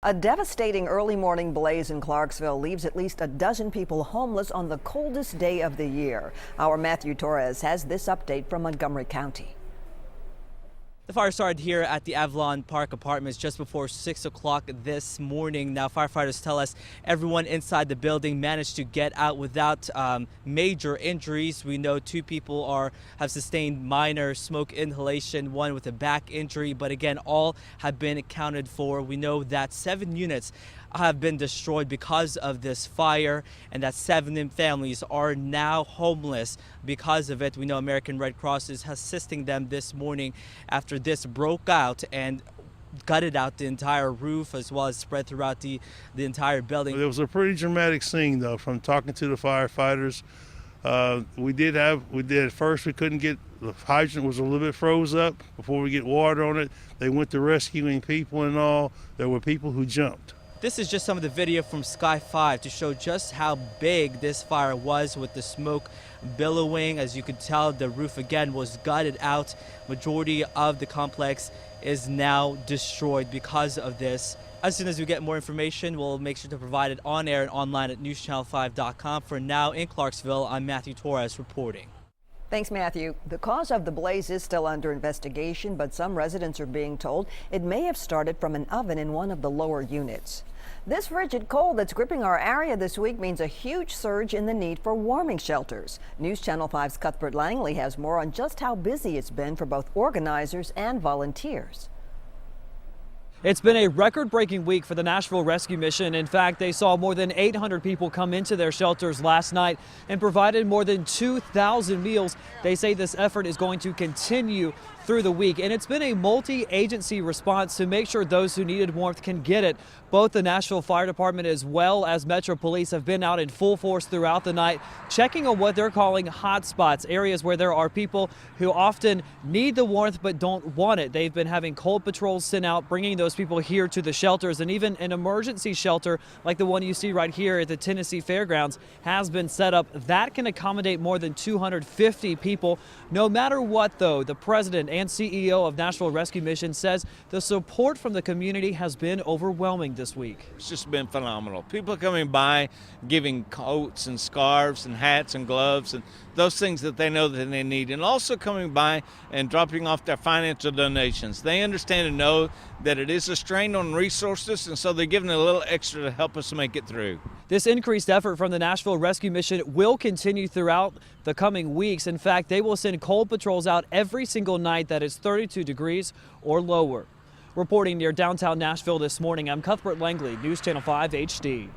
A devastating early morning blaze in Clarksville leaves at least a dozen people homeless on the coldest day of the year. Our Matthew Torres has this update from Montgomery County. The fire started here at the Avalon Park Apartments just before 6 o'clock this morning. Now, firefighters tell us everyone inside the building managed to get out without major injuries. We know 2 people have sustained minor smoke inhalation, 1 with a back injury, but again, all have been accounted for. We know that 7 units have been destroyed because of this fire, and that 7 families are now homeless because of it. We know American Red Cross is assisting them this morning after this broke out and gutted out the entire roof as well as spread throughout the entire building. It was a pretty dramatic scene, though, from talking to the firefighters. We did at first, we couldn't get, the hydrant was a little bit froze up before we get water on it. They went to rescuing people and all. There were people who jumped. This is just some of the video from Sky 5 to show just how big this fire was with the smoke billowing. As you can tell, the roof again was gutted out. Majority of the complex is now destroyed because of this. As soon as we get more information, we'll make sure to provide it on air and online at newschannel5.com. For now, in Clarksville, I'm Matthew Torres reporting. Thanks, Matthew. The cause of the blaze is still under investigation, but some residents are being told it may have started from an oven in one of the lower units. This frigid cold that's gripping our area this week means a huge surge in the need for warming shelters. News Channel 5's Cuthbert Langley has more on just how busy it's been for both organizers and volunteers. It's been a record-breaking week for the Nashville Rescue Mission. In fact, they saw more than 800 people come into their shelters last night and provided more than 2,000 meals. They say this effort is going to continue through the week, and it's been a multi-agency response to make sure those who needed warmth can get it. Both the Nashville Fire Department as well as Metro Police have been out in full force throughout the night, checking on what they're calling hot spots, areas where there are people who often need the warmth but don't want it. They've been having cold patrols sent out, bringing those people here to the shelters, and even an emergency shelter like the one you see right here at the Tennessee Fairgrounds has been set up. That can accommodate more than 250 people. No matter what, though, the president and CEO of Nashville Rescue Mission says the support from the community has been overwhelming this week. It's just been phenomenal. People coming by, giving coats and scarves and hats and gloves and those things that they know that they need, and also coming by and dropping off their financial donations. They understand and know that it is a strain on resources, and so they're giving a little extra to help us make it through. This increased effort from the Nashville Rescue Mission will continue throughout the coming weeks. In fact, they will send cold patrols out every single night that is 32 degrees or lower. Reporting near downtown Nashville this morning, I'm Cuthbert Langley, News Channel 5 HD.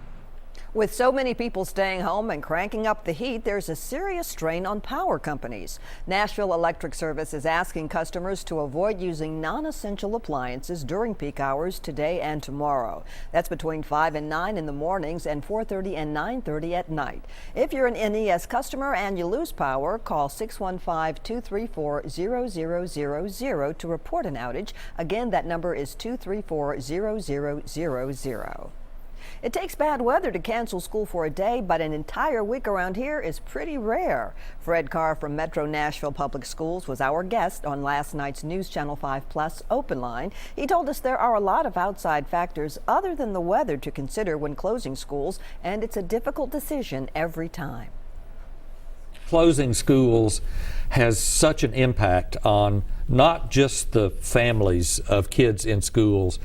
With so many people staying home and cranking up the heat, there's a serious strain on power companies. Nashville Electric Service is asking customers to avoid using non-essential appliances during peak hours today and tomorrow. That's between 5 and 9 in the mornings and 4:30 and 9:30 at night. If you're an NES customer and you lose power, call 615-234-0000 to report an outage. Again, that number is 234-0000. It takes bad weather to cancel school for a day, but an entire week around here is pretty rare. Fred Carr from Metro Nashville Public Schools was our guest on last night's News Channel 5 Plus Open Line. He told us there are a lot of outside factors other than the weather to consider when closing schools, and it's a difficult decision every time. Closing schools has such an impact on not just the families of kids in schools,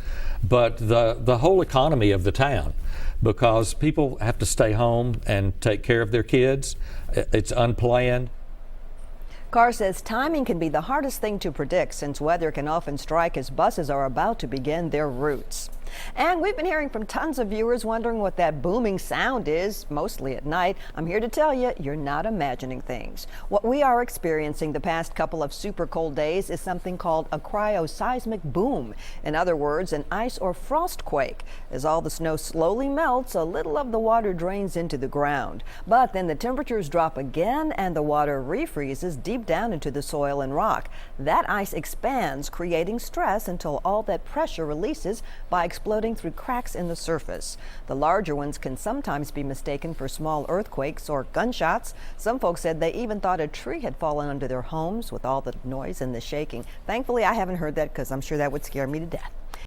but the whole economy of the town, because people have to stay home and take care of their kids. It's unplanned. Carr says timing can be the hardest thing to predict since weather can often strike as buses are about to begin their routes. And we've been hearing from tons of viewers wondering what that booming sound is, mostly at night. I'm here to tell you, you're not imagining things. What we are experiencing the past couple of super cold days is something called a cryoseismic boom. In other words, an ice or frost quake. As all the snow slowly melts, a little of the water drains into the ground. But then the temperatures drop again and the water refreezes deep down into the soil and rock. That ice expands, creating stress until all that pressure releases by exploding through cracks in the surface. The larger ones can sometimes be mistaken for small earthquakes or gunshots. Some folks said they even thought a tree had fallen under their homes with all the noise and the shaking. Thankfully, I haven't heard that because I'm sure that would scare me to death.